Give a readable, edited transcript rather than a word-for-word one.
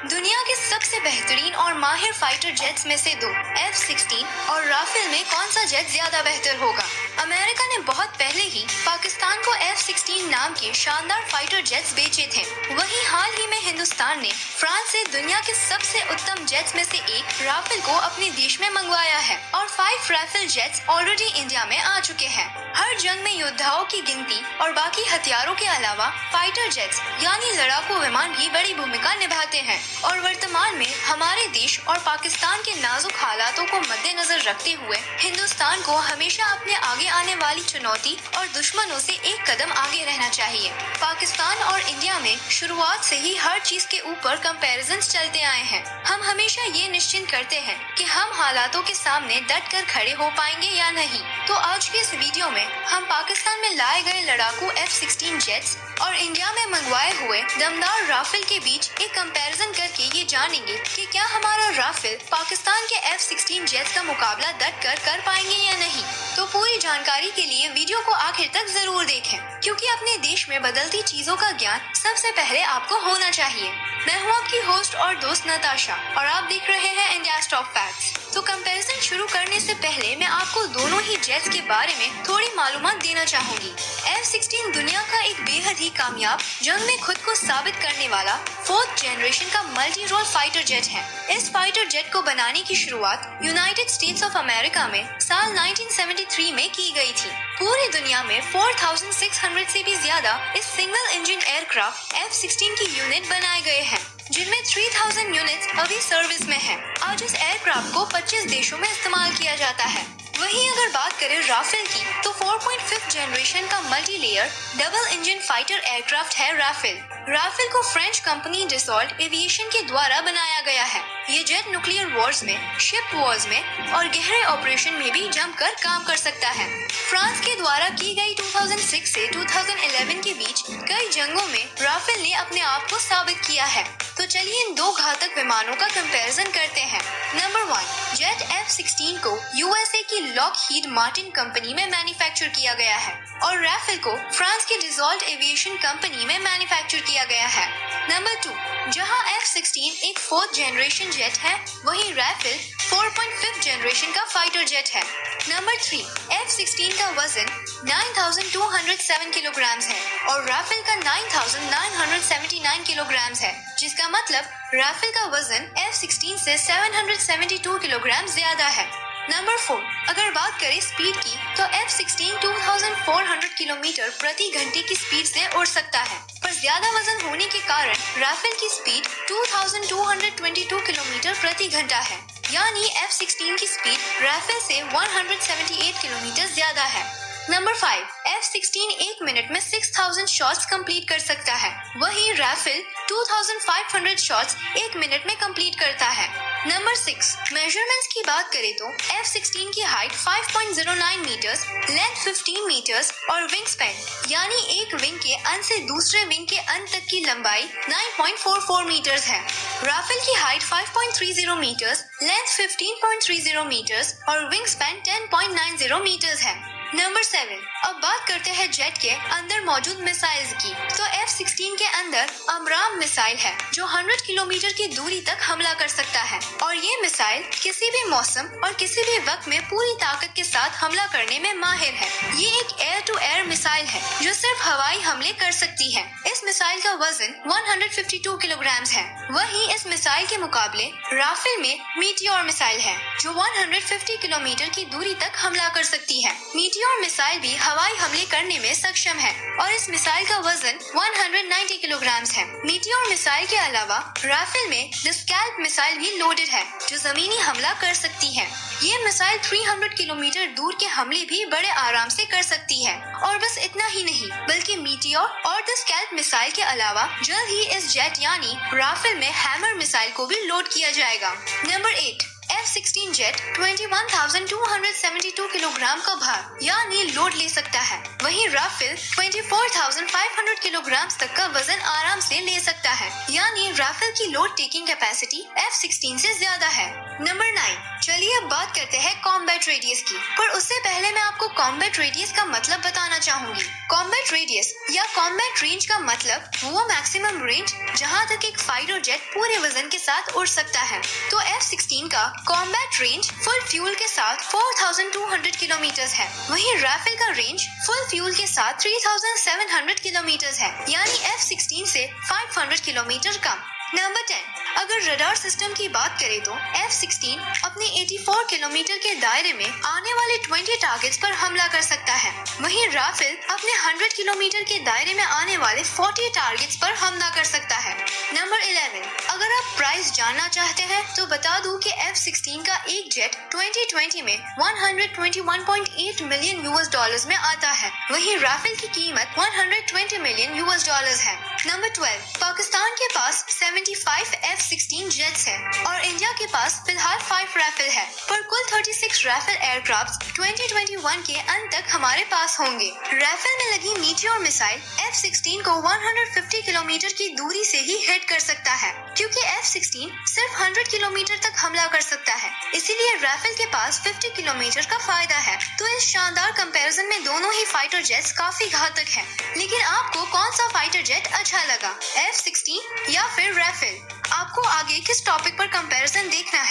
दुनिया के सबसे बेहतरीन और माहिर फाइटर जेट्स में से दो F-16 और राफेल में कौन सा जेट ज्यादा बेहतर होगा? अमेरिका ने बहुत पहले ही पाकिस्तान को F-16 नाम के शानदार फाइटर जेट्स बेचे थे। वहीं हाल ही में हिंदुस्तान ने फ्रांस से दुनिया के सबसे उत्तम जेट्स में से एक राफेल को अपने देश में मंगवाया है और 5 राफेल जेट्स ऑलरेडी इंडिया में आ चुके हैं। हर जंग में योद्धाओं की गिनती और बाकी हथियारों के अलावा फाइटर जेट्स यानी लड़ाकू विमान भी बड़ी भूमिका निभाते हैं और वर्तमान में हमारे देश और पाकिस्तान के नाजुक हालातों को मद्देनजर रखते हुए हिंदुस्तान को हमेशा अपने आगे आने वाली चुनौती और दुश्मनों से एक कदम आगे रहना चाहिए। पाकिस्तान और इंडिया में शुरुआत से ही हर चीज के ऊपर कंपैरिजन्स चलते आए हैं। हम हमेशा ये निश्चित करते हैं कि हम हालातों के सामने डट कर खड़े हो पाएंगे या नहीं। तो आज के इस वीडियो में हम पाकिस्तान में लाए गए लड़ाकू F-16 जेट्स और इंडिया में मंगवाए हुए दमदार राफेल के बीच एक कंपैरिजन करके ये जानेंगे कि क्या हमारा राफेल पाकिस्तान के F-16 जेट्स का मुकाबला डट कर पाएंगे या नहीं। तो पूरी जानकारी के लिए वीडियो को आखिर तक जरूर देखें, क्योंकि अपने देश में बदलती चीजों का ज्ञान सबसे पहले आपको होना चाहिए। मैं हूँ आपकी होस्ट और दोस्त नताशा और आप देख रहे हैं इंडिया टॉप फैक्ट्स। तो कंपैरिजन शुरू करने से पहले मैं आपको दोनों ही जेट्स के बारे में थोड़ी मालूमात देना चाहूंगी। F-16 दुनिया का एक बेहद ही कामयाब जंग में खुद को साबित करने वाला 4th जनरेशन का मल्टी रोल फाइटर जेट है। इस फाइटर जेट को बनाने की शुरुआत यूनाइटेड स्टेट्स ऑफ अमेरिका में साल 1973 में की गई थी। पूरी दुनिया में 4600 से भी ज्यादा इस सिंगल इंजन एयरक्राफ्ट F-16 की यूनिट बनाए गए हैं, जिनमें 3000 यूनिट्स अभी सर्विस में हैं। आज इस एयरक्राफ्ट को 25 देशों में इस्तेमाल किया जाता है। वहीं अगर बात करें राफेल की, तो 4.5 जनरेशन का multi layer double engine fighter aircraft है राफेल। राफेल को फ्रेंच कंपनी डसॉल्ट एविएशन के द्वारा बनाया गया है। ये जेट न्यूक्लियर वॉर्स में, शिप वॉर्स में और गहरे ऑपरेशन में भी जमकर काम कर सकता है। फ्रांस के द्वारा की गई 2006 से 2011 के बीच कई जंगों में राफेल ने अपने आप को साबित किया है। तो चलिए इन दो घातक विमानों का कंपैरिजन करते हैं। नंबर 1, जेट F-16 को यूएसए की लॉकहीड मार्टिन कंपनी में मैन्युफैक्चर किया गया है और राफेल को फ्रांस की डसॉल्ट एविएशन कंपनी में मैन्युफैक्चर किया गया है। नंबर 2, जहां F-16 एक 4th जनरेशन जेट है, वहीं राफेल 4.5 जनरेशन का फाइटर जेट है। नंबर 3, F-16 का वजन 9207 किलोग्राम है और राफेल का 9979 किलोग्राम है, जिसका मतलब राफेल का वजन F-16 से 772 किलोग्राम ज्यादा है। नंबर 4, अगर बात करें स्पीड की, तो F-16 2400 किलोमीटर प्रति घंटे की स्पीड से उड़ सकता है, पर ज्यादा वजन होने के कारण राफेल की स्पीड 2222 किलोमीटर प्रति घंटा है, यानी F-16 की स्पीड राफेल से 178 किलोमीटर ज्यादा है। नंबर 5, F-16 एक मिनट में 6000 शॉट्स कंप्लीट कर सकता है, वहीं राफेल 2500 शॉट्स एक मिनट में कंप्लीट करता है। नंबर 6, मेजरमेंट्स की बात करें तो F-16 की हाइट 5.09 मीटर्स, लेंथ 15 मीटर्स और विंग स्पैन यानी एक विंग के अंत से दूसरे विंग के अंत तक की लंबाई 9.44 मीटर्स है। राफेल की हाइट 5.30 मीटर्स, लेंथ 15.30 मीटर्स और विंग स्पैन 10.90 मीटर्स है। नंबर 7, अब बात करते हैं जेट के अंदर मौजूद मिसाइल्स की। तो F-16 के अंदर अमराम मिसाइल है, जो 100 किलोमीटर की दूरी तक हमला कर सकता है और ये मिसाइल किसी भी मौसम और किसी भी वक्त में पूरी ताकत के साथ हमला करने में माहिर है। ये एक एयर टू एयर मिसाइल है जो सिर्फ हवाई हमले कर सकती है। इस मिसाइल का वजन 152 किलोग्राम है। वहीं इस मिसाइल के मुकाबले राफेल में मीटियोर मिसाइल है, जो 150 किलोमीटर की दूरी तक हमला कर सकती है। मीटियोर मिसाइल भी हवाई हमले करने में सक्षम है और इस मिसाइल का वजन 190 किलोग्राम है। मीटियोर मिसाइल के अलावा राफेल में स्कैल्प मिसाइल भी लोडेड है, जो जमीनी हमला कर सकती है। ये मिसाइल 300 किलोमीटर दूर के हमले भी बड़े आराम से कर सकती है। और बस इतना ही नहीं, बल्कि मीटियोर और स्कैल्प मिसाइल के अलावा जल्द ही इस जेट यानी राफेल में हैमर मिसाइल को भी लोड किया जाएगा। नंबर 8, F-16 जेट 21,272 किलोग्राम का भार यानी लोड ले सकता है, वहीं राफेल 24,500 किलोग्राम तक का वजन आराम से ले सकता है, यानी राफेल की लोड टेकिंग कैपेसिटी F-16 से ज्यादा है। नंबर 9, चलिए अब बात करते हैं कॉम्बैट रेडियस की, पर उससे पहले मैं आपको कॉम्बैट रेडियस का मतलब बताना चाहूंगी। कॉम्बैट रेडियस या कॉम्बैट रेंज का मतलब वो मैक्सिमम रेंज जहां तक एक फाइटर जेट पूरे वजन के साथ उड़ सकता है। तो F-16 का कॉम्बैट रेंज फुल फ्यूल के साथ 4200 किलोमीटर है, वहीं राफेल का रेंज फुल फ्यूल के साथ 3700 किलोमीटर है, यानी F-16 से 500 किलोमीटर कम। नंबर 10, अगर रडार सिस्टम की बात करें तो F-16 अपने 84 किलोमीटर के दायरे में आने वाले 20 टारगेट्स पर हमला कर सकता है, वहीं राफेल अपने 100 किलोमीटर के दायरे में आने वाले 40 टारगेट्स पर हमला कर सकता है। नंबर 11, अगर आप प्राइस जानना चाहते हैं तो बता दूं कि F-16 का एक जेट 2020 में 121.8 मिलियन US डॉलर्स में आता है, वहीं राफेल की कीमत 120 मिलियन US डॉलर्स है। नंबर 12, पाकिस्तान के पास 75 F-16 जेट्स है और इंडिया के पास फिलहाल 5 राफेल है, पर कुल 36 राफेल एयरक्राफ्ट 2021 के अंत तक हमारे पास होंगे। राफेल में लगी मीटियोर मिसाइल F-16 को 150 किलोमीटर की दूरी से ही हिट कर सकता है, क्योंकि F-16 सिर्फ 100 किलोमीटर तक हमला कर सकता है, इसीलिए राफेल के पास 50 किलोमीटर का फायदा है। तो इस शानदार कंपैरिजन में दोनों ही फाइटर जेट्स काफी घातक हैं। लेकिन आपको कौन सा फाइटर जेट अच्छा लगा, F-16 या फिर राफेल? आपको आगे किस टॉपिक पर कंपैरिजन देखना है?